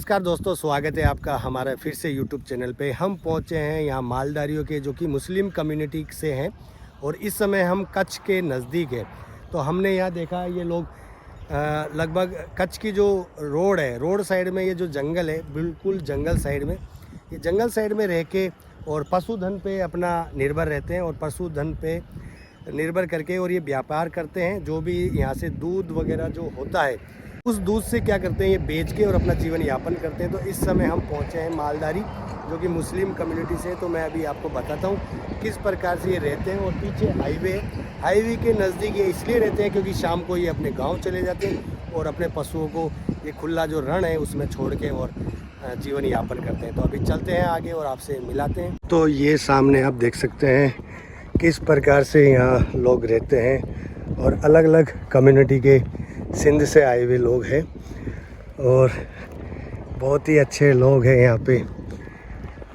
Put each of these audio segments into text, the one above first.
नमस्कार दोस्तों, स्वागत है आपका हमारा फिर से YouTube चैनल पे। हम पहुंचे हैं यहाँ मालधारियों के जो कि मुस्लिम कम्युनिटी से हैं और इस समय हम कच्छ के नज़दीक है। तो हमने यहाँ देखा ये लोग लगभग कच्छ की जो रोड है, रोड साइड में ये जो जंगल है, बिल्कुल जंगल साइड में, ये जंगल साइड में रह के और पशुधन पे अपना निर्भर रहते हैं और पशुधन पे निर्भर करके और ये व्यापार करते हैं। जो भी यहाँ से दूध वगैरह जो होता है उस दूध से क्या करते हैं, ये बेच के और अपना जीवन यापन करते हैं। तो इस समय हम पहुँचे हैं मालधारी जो कि मुस्लिम कम्युनिटी से। तो मैं अभी आपको बताता हूँ किस प्रकार से ये रहते हैं। और पीछे हाईवे है, हाईवे के नज़दीक ये इसलिए रहते हैं क्योंकि शाम को ये अपने गांव चले जाते हैं और अपने पशुओं को ये खुला जो रण है उसमें छोड़ के और जीवन यापन करते हैं। तो अभी चलते हैं आगे और आपसे मिलाते हैं। तो ये सामने आप देख सकते हैं किस प्रकार से यहाँ लोग रहते हैं और अलग अलग कम्युनिटी के सिंध से आए हुए लोग हैं और बहुत ही अच्छे लोग हैं यहाँ पे।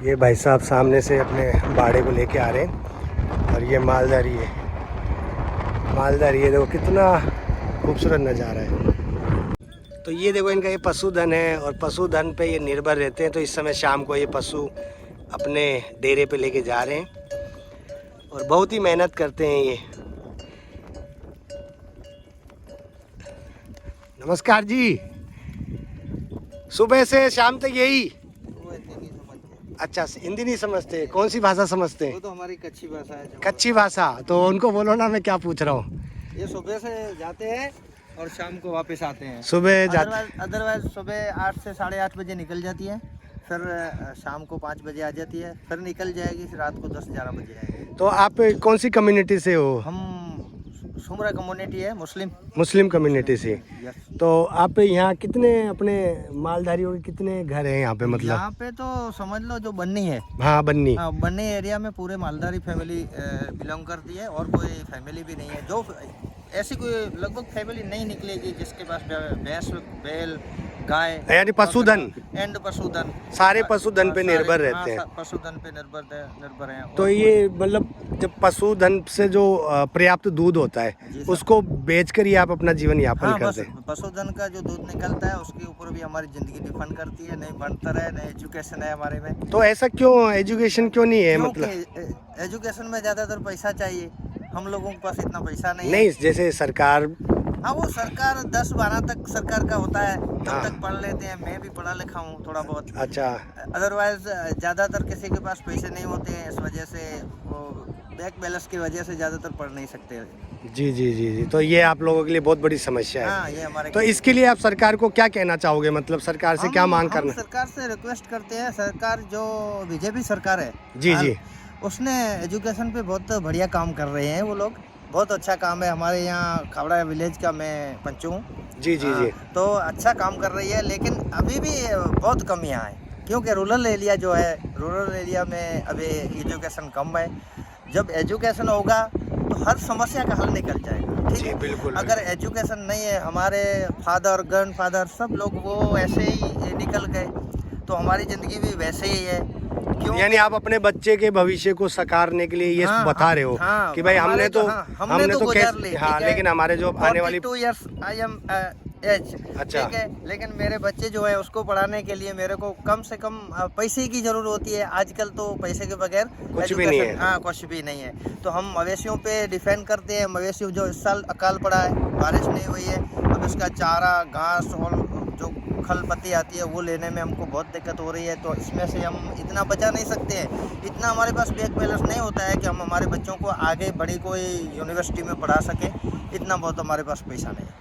ये भाई साहब सामने से अपने बाड़े को लेके आ रहे हैं और ये मालधारी है। मालधारी है, देखो कितना खूबसूरत नज़ारा है। तो ये देखो इनका ये पशुधन है और पशुधन पे ये निर्भर रहते हैं। तो इस समय शाम को ये पशु अपने डेरे पे लेके जा रहे हैं और बहुत ही मेहनत करते हैं ये। नमस्कार जी, सुबह से शाम तक यही? अच्छा, हिंदी नहीं समझते? कौन सी भाषा समझते हैं? वो तो हमारी कच्ची भाषा है। कच्ची भाषा? तो उनको बोलो ना, मैं क्या पूछ रहा हूँ। ये सुबह से जाते हैं और शाम को वापस आते हैं। सुबह जाते, अदरवाइज सुबह 8 से 8:30 बजे निकल जाती है, फिर शाम को 5 बजे आ जाती है, फिर निकल जाएगी, फिर रात को 10-11 बजे आएगी। तो आप कौन सी कम्युनिटी से हो? हम सुमरा कम्युनिटी है, मुस्लिम कम्युनिटी से। यस। तो आप यहाँ कितने अपने मालधारियों के कितने घर हैं यहाँ पे? मतलब यहाँ पे तो समझ लो जो बन्नी है। हाँ, बन्नी। हाँ, बन्नी एरिया में पूरे मालधारी फैमिली बिलोंग करती है और कोई फैमिली भी नहीं है। जो ऐसी कोई लगभग फैमिली नहीं निकलेगी जिसके पास भैंस, बैल, गाय, यानी पशुधन एंड पशुधन, सारे पशुधन पे निर्भर रहते हैं। पशुधन पे निर्भर हैं। तो ये मतलब जब पशुधन से जो पर्याप्त दूध होता है उसको बेचकर ही आप अपना जीवन यापन करते हैं? पशुधन का जो दूध निकलता है उसके ऊपर भी हमारी जिंदगी डिपेंड करती है। नहीं बनतर है, नहीं एजुकेशन है हमारे में। तो ऐसा क्यों, एजुकेशन क्यों नहीं है? मतलब एजुकेशन में ज्यादातर पैसा चाहिए, हम लोगों के पास इतना पैसा नहीं नहीं, जैसे सरकार, हाँ वो सरकार 10-12 तक सरकार का होता है, तब तक पढ़ लेते हैं। मैं भी पढ़ा लिखा हूँ थोड़ा बहुत। अच्छा। अदरवाइज ज़्यादातर किसी के पास पैसे नहीं होते हैं, इस वजह से वो बैंक बैलेंस की वजह से ज़्यादातर पढ़ नहीं सकते। जी जी जी जी। तो ये आप लोगों के लिए बहुत बड़ी समस्या है। हाँ, ये हमारे। तो इसके लिए आप सरकार को क्या कहना चाहोगे? मतलब सरकार से क्या मांग करना? सरकार से रिक्वेस्ट करते हैं, सरकार जो बीजेपी सरकार है जी जी, उसने एजुकेशन पे बहुत बढ़िया काम कर रहे हैं। वो लोग बहुत अच्छा काम है। हमारे यहाँ खावड़ा विलेज का मैं पंच हूँ। जी जी जी। तो अच्छा काम कर रही है, लेकिन अभी भी बहुत कमियाँ हैं क्योंकि रूरल एरिया जो है, रूरल एरिया में अभी एजुकेशन कम है। जब एजुकेशन होगा तो हर समस्या का हल निकल जाएगा। ठीक है, बिल्कुल। अगर एजुकेशन नहीं है, हमारे फादर, ग्रैंडफादर सब लोग वो ऐसे ही निकल गए तो हमारी ज़िंदगी भी वैसे ही है। क्यों? यानी आप अपने बच्चे के भविष्य को सकारने के लिए ये बता रहे हो कि भाई हमने तो हाँ, लेकिन हमारे जो आने वाली 42 years आई एम एज। अच्छा। ठीक है, लेकिन मेरे बच्चे जो है उसको पढ़ाने के लिए मेरे को कम से कम पैसे की जरूरत होती है। आजकल तो पैसे के बगैर कुछ भी नहीं है। हाँ, कुछ भी नहीं है। तो हम मवेशियों पे डिपेंड करते हैं। मवेशियों जो इस साल अकाल पड़ा है, बारिश नहीं हुई है, अब इसका चारा, घास और जो खल पत्ती आती है वो लेने में हमको बहुत दिक्कत हो रही है। तो इसमें से हम इतना बचा नहीं सकते हैं, इतना हमारे पास बैंक बैलेंस नहीं होता है कि हम हमारे बच्चों को आगे बड़ी कोई यूनिवर्सिटी में पढ़ा सकें। इतना बहुत हमारे पास पैसा नहीं है।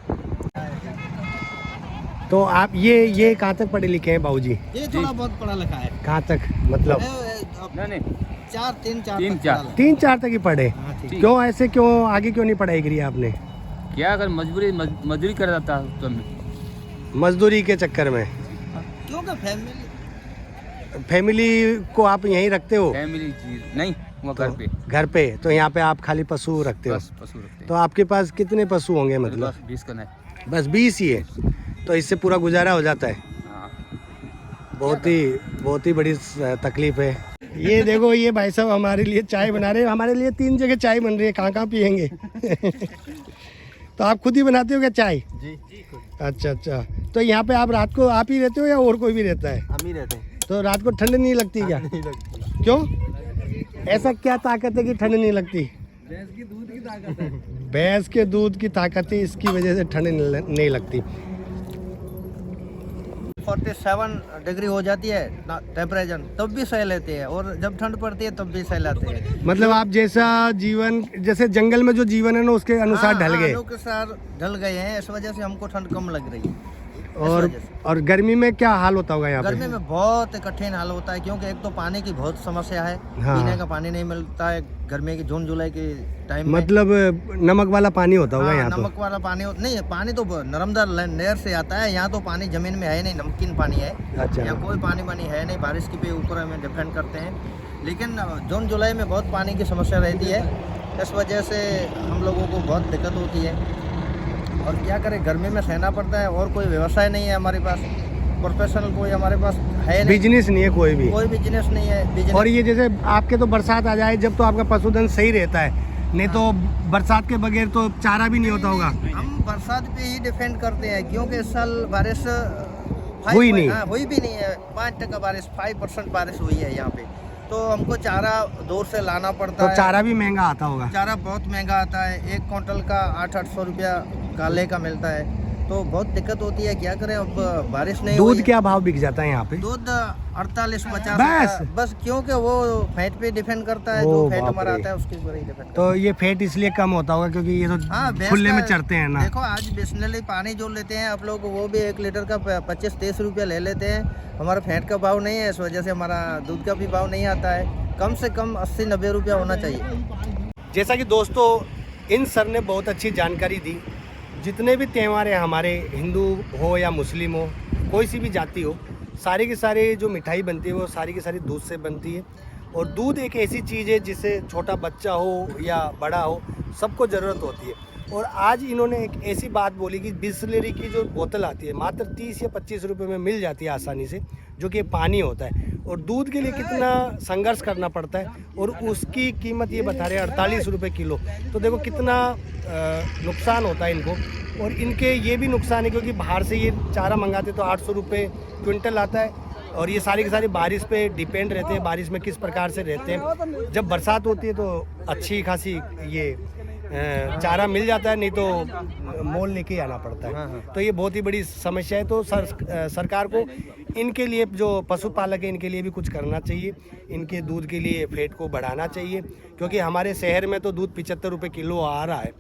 तो आप ये कहाँ तक पढ़े लिखे हैं बाबूजी? ये थोड़ा बहुत पढ़ा लिखा है। कहाँ तक मतलब? नहीं, 3-4 तक ही पढ़े। हाँ, क्यों ऐसे, क्यों आगे क्यों नहीं पढ़ाई करी आपने? क्या अगर मजदूरी कर रहा था तो मजदूरी के चक्कर में? क्योंकि फैमिली को आप यहीं रखते हो? फैमिली नहीं, वो घर पे। तो यहाँ पे आप खाली पशु रखते हो? बस पशु रखते। तो आपके पास कितने पशु होंगे? मतलब 20 का है। बस 20 ही है? तो इससे पूरा गुजारा हो जाता है? हाँ। बहुत ही बड़ी तकलीफ है। ये देखो, ये भाई साहब हमारे लिए चाय बना रहे हैं। हमारे लिए 3 जगह चाय बन रही है, कहाँ पियेंगे? तो आप खुद ही बनाते हो क्या चाय? जी। अच्छा अच्छा। तो यहाँ पे आप रात को आप ही रहते हो या और कोई भी रहता है? हम ही रहते हैं। तो रात को ठंड नहीं लगती क्या? नहीं लगती। क्यों? ऐसा क्या ताकत है कि ठंड नहीं लगती? भैंस की दूध की ताकत है। भैंस के दूध की ताकत है, इसकी वजह से ठंड नहीं लगती। 47 डिग्री हो जाती है टेम्परेचर, तब भी सह लेते हैं, और जब ठंड पड़ती है तब भी सह लेते हैं। मतलब आप जैसा जीवन, जैसे जंगल में जो जीवन है ना, उसके अनुसार ढल गए। के साथ ढल गए हैं, इस वजह से हमको ठंड कम लग रही है। और गर्मी में क्या हाल होता होगा यहाँ पे? गर्मी में बहुत कठिन हाल होता है, क्योंकि एक तो पानी की बहुत समस्या है। हाँ। पीने का पानी नहीं मिलता है गर्मी के जून जुलाई के टाइम में। मतलब नमक वाला पानी होता होगा यहाँ नमक वाला पानी नहीं है, पानी तो नर्मदा नहर से आता है। यहाँ तो पानी जमीन में है नहीं, नमकीन पानी है। अच्छा। यहाँ कोई पानी है नहीं, बारिश के ऊपर हमें डिपेंड करते हैं। लेकिन जून जुलाई में बहुत पानी की समस्या रहती है, इस वजह से हम लोगों को बहुत दिक्कत होती है। और क्या करें, गर्मी में सहना पड़ता है, और कोई व्यवसाय नहीं है हमारे पास, प्रोफेशनल कोई हमारे पास है नहीं, बिजनेस नहीं है कोई बिजनेस नहीं है। और ये जैसे आपके तो बरसात आ जाए जब, तो आपका पशुधन सही रहता है, नहीं तो बरसात के बगैर तो चारा भी नहीं होता होगा। हम बरसात पे ही डिपेंड करते हैं, क्योंकि इस साल बारिश हुई नहीं। हुई भी नहीं है। 5% बारिश, 5% बारिश हुई है यहाँ पे, तो हमको चारा दूर से लाना पड़ता तो है। चारा भी महंगा आता होगा। चारा बहुत महंगा आता है, 1 क्विंटल का 800 रुपया काले का मिलता है, तो बहुत दिक्कत होती है। क्या करें, अब बारिश नहीं हुई। दूध क्या भाव बिक जाता है यहाँ पे? दूध 48-50 बस, क्योंकि वो फैट पे डिपेंड करता है, जो फैट हमारा आता है उसके ऊपर ही डिपेंड। तो ये फैट इसलिए कम होता होगा क्योंकि ये तो खुले में चरते हैं ना। देखो, आज बिस्लरी पानी जो लेते हैं आप लोग, वो भी 1 लीटर का 25-30 रुपया ले लेते हैं। हमारा फैट का भाव नहीं है, इस वजह से हमारा दूध का भी भाव नहीं आता है। कम से कम 80-90 रुपया होना चाहिए। जैसा कि दोस्तों इन सर ने बहुत अच्छी जानकारी दी। जितने भी त्यौहार हैं हमारे, हिंदू हो या मुस्लिम हो, कोई सी भी जाति हो, सारी की सारी जो मिठाई बनती है वो सारी की सारी दूध से बनती है। और दूध एक ऐसी चीज़ है जिससे छोटा बच्चा हो या बड़ा हो, सबको ज़रूरत होती है। और आज इन्होंने एक ऐसी बात बोली कि बिस्लरी की जो बोतल आती है मात्र 30 या 25 रुपए में मिल जाती है आसानी से, जो कि पानी होता है। और दूध के लिए कितना संघर्ष करना पड़ता है, और उसकी कीमत ये बता रहे हैं 48 रुपये किलो। तो देखो कितना नुकसान होता है इनको। और इनके ये भी नुकसान है क्योंकि बाहर से ये चारा मंगाते तो 800 रुपये क्विंटल आता है, और ये सारी की सारी बारिश पे डिपेंड रहते हैं, बारिश में किस प्रकार से रहते हैं। जब बरसात होती है तो अच्छी खासी ये चारा मिल जाता है, नहीं तो मोल लेके आना पड़ता है। तो ये बहुत ही बड़ी समस्या है। तो सरकार को इनके लिए, जो पशुपालक है, इनके लिए भी कुछ करना चाहिए। इनके दूध के लिए फैट को बढ़ाना चाहिए, क्योंकि हमारे शहर में तो दूध 75 रुपये किलो आ रहा है,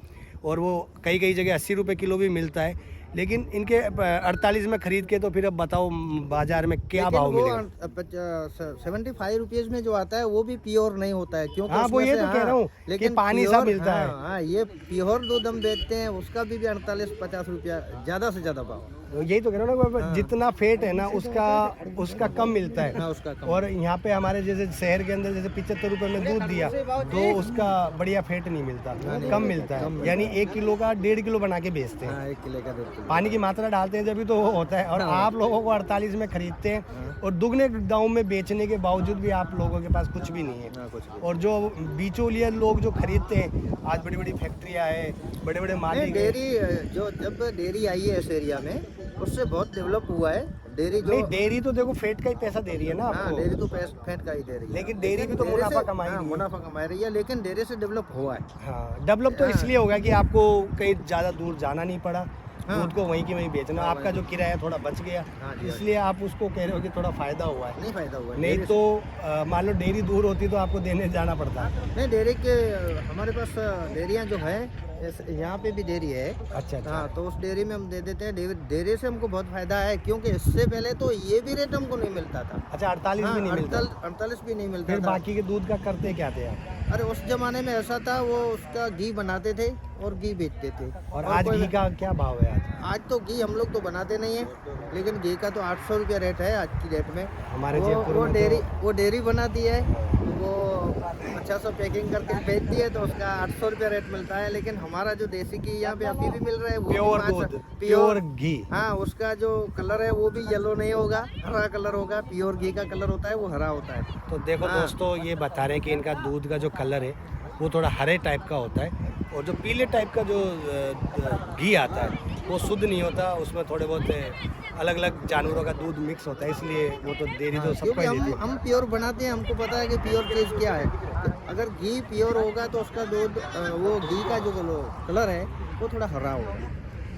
और वो कई जगह 80 रुपये किलो भी मिलता है। लेकिन इनके 48 में खरीद के, तो फिर अब बताओ बाजार में क्या भाव मिलेगा? 75 रुपीज में जो आता है वो भी प्योर नहीं होता है, क्योंकि हाँ, वो ये तो कह रहा हूँ, लेकिन पानी सा मिलता है। हाँ, ये प्योर दूध हम बेचते हैं, उसका भी 48-50 रुपया ज़्यादा से ज़्यादा भाव। यही तो कह रहा हूँ ना, जितना फेट है ना उसका कम मिलता है। उसका कम। और यहाँ पे हमारे जैसे शहर के अंदर जैसे 75 रुपए में दूध दिया तो उसका बढ़िया फेट नहीं मिलता, कम मिलता है। यानी 1 किलो का 1.5 किलो बना के बेचते हैं। 1 किलो का 1.5 किलो पानी की मात्रा डालते हैं जब तो वो होता है। और आप लोगों को 48 में खरीदते हैं, और दुगने दाम में बेचने के बावजूद भी आप लोगों के पास कुछ भी नहीं है। और जो बिचौलिया लोग जो खरीदते हैं, आज बड़ी बड़ी फैक्ट्रियाँ है, बड़े बड़े मालिक। डेयरी जो जब डेयरी आई है इस एरिया में, उससे बहुत डेवलप हुआ है। डेयरी जो, नहीं, डेयरी तो देखो फेट का ही पैसा दे रही है ना आपको। डेयरी तो फैट का ही दे रही है, लेकिन डेयरी भी तो मुनाफा कमा रही है। मुनाफा कमा रही है, लेकिन डेयरी से डेवलप हुआ है। हाँ, डेवलप तो इसलिए होगा कि आपको कहीं ज़्यादा दूर जाना नहीं पड़ा, दूध को वहीं की वहीं बेचना। आपका जो किराया थोड़ा बच गया, इसलिए आप उसको कह रहे हो कि थोड़ा फायदा हुआ है। नहीं फायदा हुआ है, नहीं तो मान लो डेयरी दूर होती तो आपको देने जाना पड़ता। नहीं, डेयरी के हमारे पास डेयरियाँ जो है, यहाँ पे भी डेयरी है। अच्छा। हाँ, तो उस डेयरी में हम दे देते हैं। डेयरी से हमको बहुत फायदा है, क्योंकि इससे पहले तो ये भी रेट हमको नहीं मिलता था। अच्छा, 48 भी नहीं मिलता? 48 भी नहीं मिलता फिर था। बाकी के दूध का करते क्या थे आप? अरे उस जमाने में ऐसा था, वो उसका घी बनाते थे और घी बेचते थे। और आज घी का क्या भाव है? आज तो घी हम लोग तो बनाते नहीं है, लेकिन घी का तो 800 रुपया रेट है आज की डेट में। हमारे वो डेयरी बनाती है, वो अच्छा सा पैकिंग करके बेचती है, तो उसका 800 रुपया रेट मिलता है। लेकिन हमारा जो देसी घी यहाँ पे अभी भी मिल रहा है, वो प्योर दूध, प्योर घी। हाँ, उसका जो कलर है वो भी येलो नहीं होगा, हरा कलर होगा। प्योर घी का कलर होता है वो हरा होता है। तो देखो दोस्तों, ये बता रहे हैं कि इनका दूध का जो कलर है वो थोड़ा हरे टाइप का होता है, और जो पीले टाइप का जो घी आता है वो शुद्ध नहीं होता, उसमें थोड़े बहुत अलग अलग जानवरों का दूध मिक्स होता है, इसलिए वो तो डेयरी तो सबको क्योंकि ही देती है। हम प्योर बनाते हैं, हमको पता है कि प्योर चीज़ क्या है। अगर घी प्योर होगा तो उसका दूध वो घी का जो कलर है वो थोड़ा हरा होगा।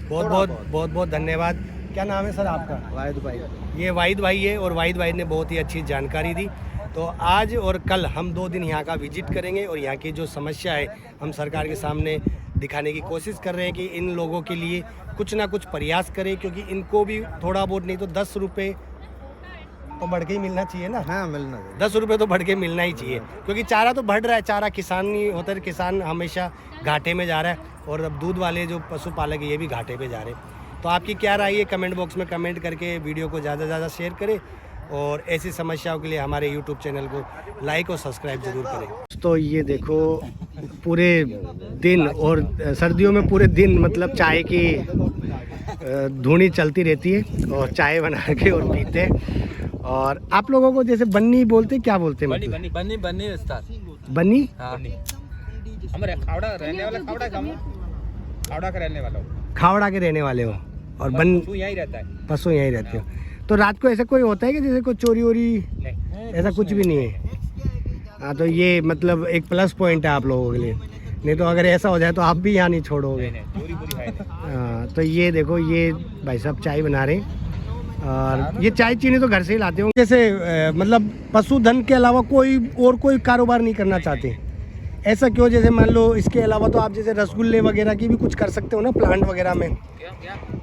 बहुत बहुत धन्यवाद। क्या नाम है सर आपका? वाहिद भाई। ये वाहिद भाई है और वाहिद भाई ने बहुत ही अच्छी जानकारी दी। तो आज और कल हम 2 दिन यहाँ का विजिट करेंगे और यहाँ की जो समस्या है हम सरकार के सामने दिखाने की कोशिश कर रहे हैं कि इन लोगों के लिए कुछ ना कुछ प्रयास करें, क्योंकि इनको भी थोड़ा बहुत नहीं तो 10 रुपये तो बढ़ के ही मिलना चाहिए ना। हाँ, मिलना चाहिए। 10 रुपये तो बढ़ के मिलना ही चाहिए, क्योंकि चारा तो बढ़ रहा है, चारा किसान नहीं होता है, किसान हमेशा घाटे में जा रहा है और अब दूध वाले जो पशुपालक है ये भी घाटे पे जा रहे हैं। तो आपकी क्या राय है कमेंट बॉक्स में कमेंट करके वीडियो को ज़्यादा से ज़्यादा शेयर करें और ऐसी समस्याओं के लिए हमारे यूट्यूब चैनल को लाइक और सब्सक्राइब ज़रूर करें। तो ये देखो पूरे दिन और सर्दियों में पूरे दिन मतलब चाय की धुनी चलती रहती है और चाय बना के और पीते हैं। और आप लोगों को जैसे बन्नी बोलते क्या बोलते हैं? बन्नी बन्नी बन्नी बन्नी विस्तार बन्नी? हाँ हमारे खावड़ा रहने वाला, खावड़ा का खावड़ा का रहने वाला हो। खावड़ा के रहने वाले हो और बन पशु यहीं रहता है। पशु यहीं रहते हो। तो रात को ऐसा कोई होता है कि जैसे कोई चोरी वोरी? ऐसा कुछ भी नहीं है। हाँ, तो ये मतलब एक प्लस पॉइंट है आप लोगों के लिए, नहीं तो अगर ऐसा हो जाए तो आप भी यहाँ नहीं छोड़ोगे। हाँ, तो ये देखो ये भाई साहब चाय बना रहे हैं और ये चाय चीनी तो घर से ही लाते हो। जैसे मतलब पशुधन के अलावा कोई कारोबार नहीं करना चाहते, ऐसा क्यों? जैसे मान लो इसके अलावा तो आप जैसे रसगुल्ले वगैरह की भी कुछ कर सकते हो ना प्लांट वगैरह में।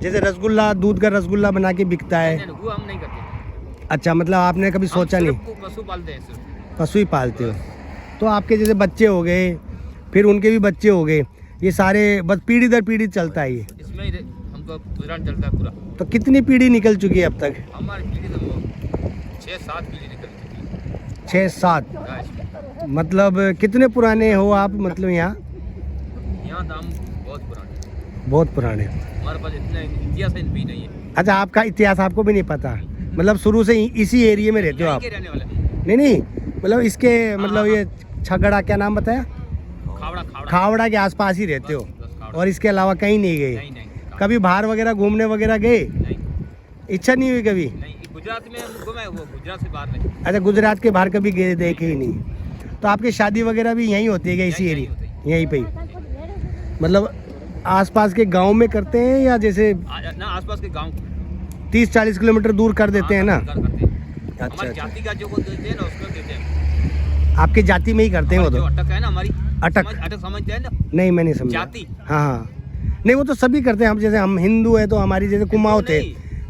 जैसे रसगुल्ला, दूध का रसगुल्ला बना के बिकता है। वो हम नहीं करते। अच्छा, मतलब आपने कभी सोचा नहीं? पशु पालते हैं सिर्फ। पशु ही पालते हो। तो आपके जैसे बच्चे हो गए, फिर उनके भी बच्चे हो गए, ये सारे बस पीढ़ी दर पीढ़ी चलता है ये। इसमें ही हमको गुजरान चलता है पूरा। तो कितनी पीढ़ी निकल चुकी है अब तक? हमारी पीढ़ी तो 6-7 पीढ़ी निकल चुकी है। 6-7? मतलब कितने पुराने हो आप? मतलब यहाँ तो हम बहुत पुराने। हमारे पास इतना इतिहास भी नहीं है। अच्छा, आपका इतिहास आपको भी नहीं पता? मतलब शुरू से इसी एरिया में रहते हो आप? रहने वाले। नहीं मतलब इसके मतलब ये छगड़ा क्या नाम बताया? खावड़ा। खावड़ा के आसपास ही रहते हो खावड़ा। और इसके अलावा कहीं नहीं गए? नहीं। कभी बाहर वगैरह घूमने वगैरह गए? नहीं। इच्छा नहीं हुई कभी? नहीं, गुजरात में हम घूमे, वो गुजरात से बाहर नहीं। अच्छा, गुजरात के बाहर कभी गए देखे ही नहीं? तो आपकी शादी वगैरह भी यहीं होती है क्या इसी एरिया यहीं पे ही? मतलब आसपास के गांव में करते हैं या जैसे ना आसपास के गांव 30-40 किलोमीटर दूर कर देते हैं ना? अच्छा, अच्छा। जाति का जो देते हैं ना उसको देते हैं। आपके जाति में ही करते हैं वो? जो तो अटक है ना हमारी, अटक अटक समझते हैं ना? नहीं, मैं नहीं समझा। जाति। हाँ, नहीं वो तो सभी करते हैं। हम जैसे हम हिंदू है तो हमारी जैसे कुमाऊँ थे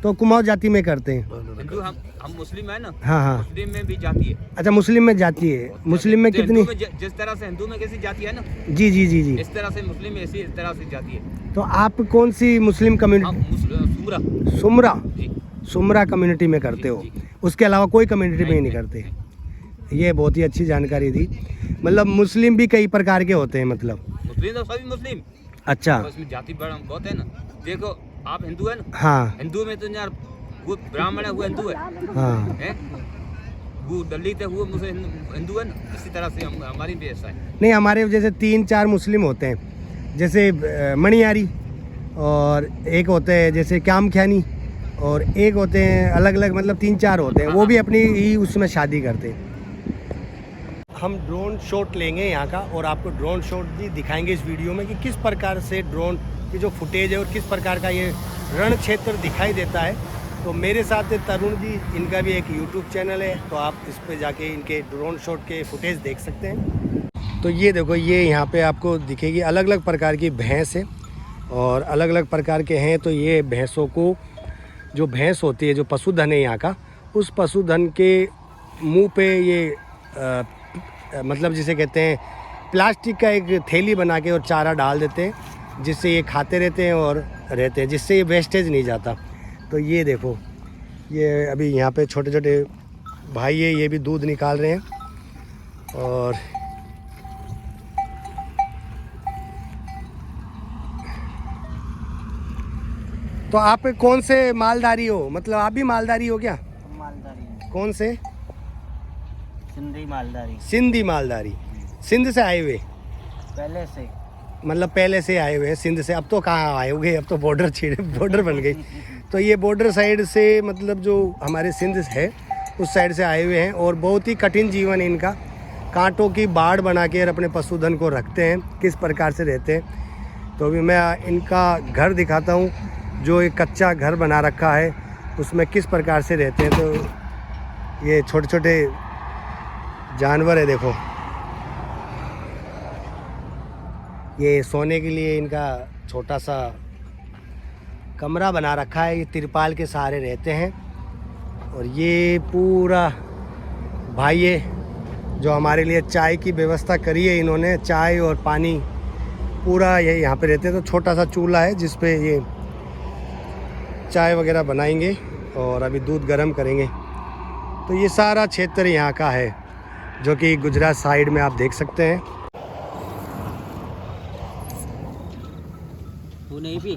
तो कुमाऊँ जाति में करते हैं। हिंदू हम मुस्लिम है ना? हाँ। मुस्लिम में भी जाति है। अच्छा, मुस्लिम में जाति है। मुस्लिम में तो कितनी? हिंदू में जिस तरह से हिंदू में कैसी जाति है ना, जी, इस तरह से मुस्लिम में इस तरह से जाति है। तो आप कौन सी मुस्लिम कम्युनिटी? सुमरा। सुमरा? जी। सुमरा कम्युनिटी में करते हो? उसके अलावा कोई कम्युनिटी में ही नहीं करते? ये बहुत ही अच्छी जानकारी दी। मतलब मुस्लिम भी कई प्रकार के होते हैं मतलब? मुस्लिम तो सभी मुस्लिम। अच्छा। उसमें जाति बहुत है ना। देखो आप हिंदू है ना? हाँ। हिंदू में तो यार वो ब्राह्मण है, वो हिंदू है। हाँ। वो दलित है, वो हिंदू है ना। इसी तरह से हमारी भी ऐसा है। नहीं, हमारे जैसे 3-4 मुस्लिम होते हैं, जैसे मणियारी, और एक होते हैं जैसे कामख्यानी, और एक होते हैं अलग अलग, मतलब 3-4 होते हैं। वो भी अपनी ही उसमें शादी करते हैं। हम ड्रोन शॉट लेंगे यहाँ का और आपको ड्रोन शॉट भी दिखाएंगे इस वीडियो में कि किस प्रकार से ड्रोन की जो फुटेज है और किस प्रकार का ये रण क्षेत्र दिखाई देता है। तो मेरे साथ है तरुण जी, इनका भी एक यूट्यूब चैनल है, तो आप इस पे जाके इनके ड्रोन शॉट के फुटेज देख सकते हैं। तो ये देखो, ये यहाँ पे आपको दिखेगी अलग अलग प्रकार की भैंस है और अलग अलग प्रकार के हैं। तो ये भैंसों को, जो भैंस होती है, जो पशुधन है यहाँ का, उस पशुधन के मुंह पे ये मतलब जिसे कहते हैं प्लास्टिक का एक थैली बना के और चारा डाल देते हैं, जिससे ये खाते रहते हैं और रहते हैं, जिससे ये वेस्टेज नहीं जाता। तो ये देखो, ये अभी यहाँ पे छोटे छोटे भाई है, ये भी दूध निकाल रहे हैं। और तो आप कौन से मालदारी हो? मतलब आप भी मालदारी हो क्या? मालदारी। कौन से? सिंधी मालदारी। सिंधी मालदारी। सिंध से आए हुए? पहले से। मतलब पहले से आए हुए हैं सिंध से। अब तो कहाँ आए हुए, अब तो बॉर्डर बन गई। तो ये बॉर्डर साइड से मतलब जो हमारे सिंध है उस साइड से आए हुए हैं और बहुत ही कठिन जीवन है इनका। कांटों की बाड़ बना के अपने पशुधन को रखते हैं, किस प्रकार से रहते हैं। तो अभी मैं इनका घर दिखाता हूँ, जो एक कच्चा घर बना रखा है उसमें किस प्रकार से रहते हैं। तो ये छोटे छोटे जानवर है, देखो ये सोने के लिए इनका छोटा सा कमरा बना रखा है, ये तिरपाल के सहारे रहते हैं। और ये पूरा भाई है जो हमारे लिए चाय की व्यवस्था करी है इन्होंने, चाय और पानी पूरा ये यहाँ पे रहते हैं। तो छोटा सा चूल्हा है जिस पे ये चाय वगैरह बनाएंगे और अभी दूध गर्म करेंगे। तो ये सारा क्षेत्र यहाँ का है जो कि गुजरात साइड में आप देख सकते हैं। वो नहीं भी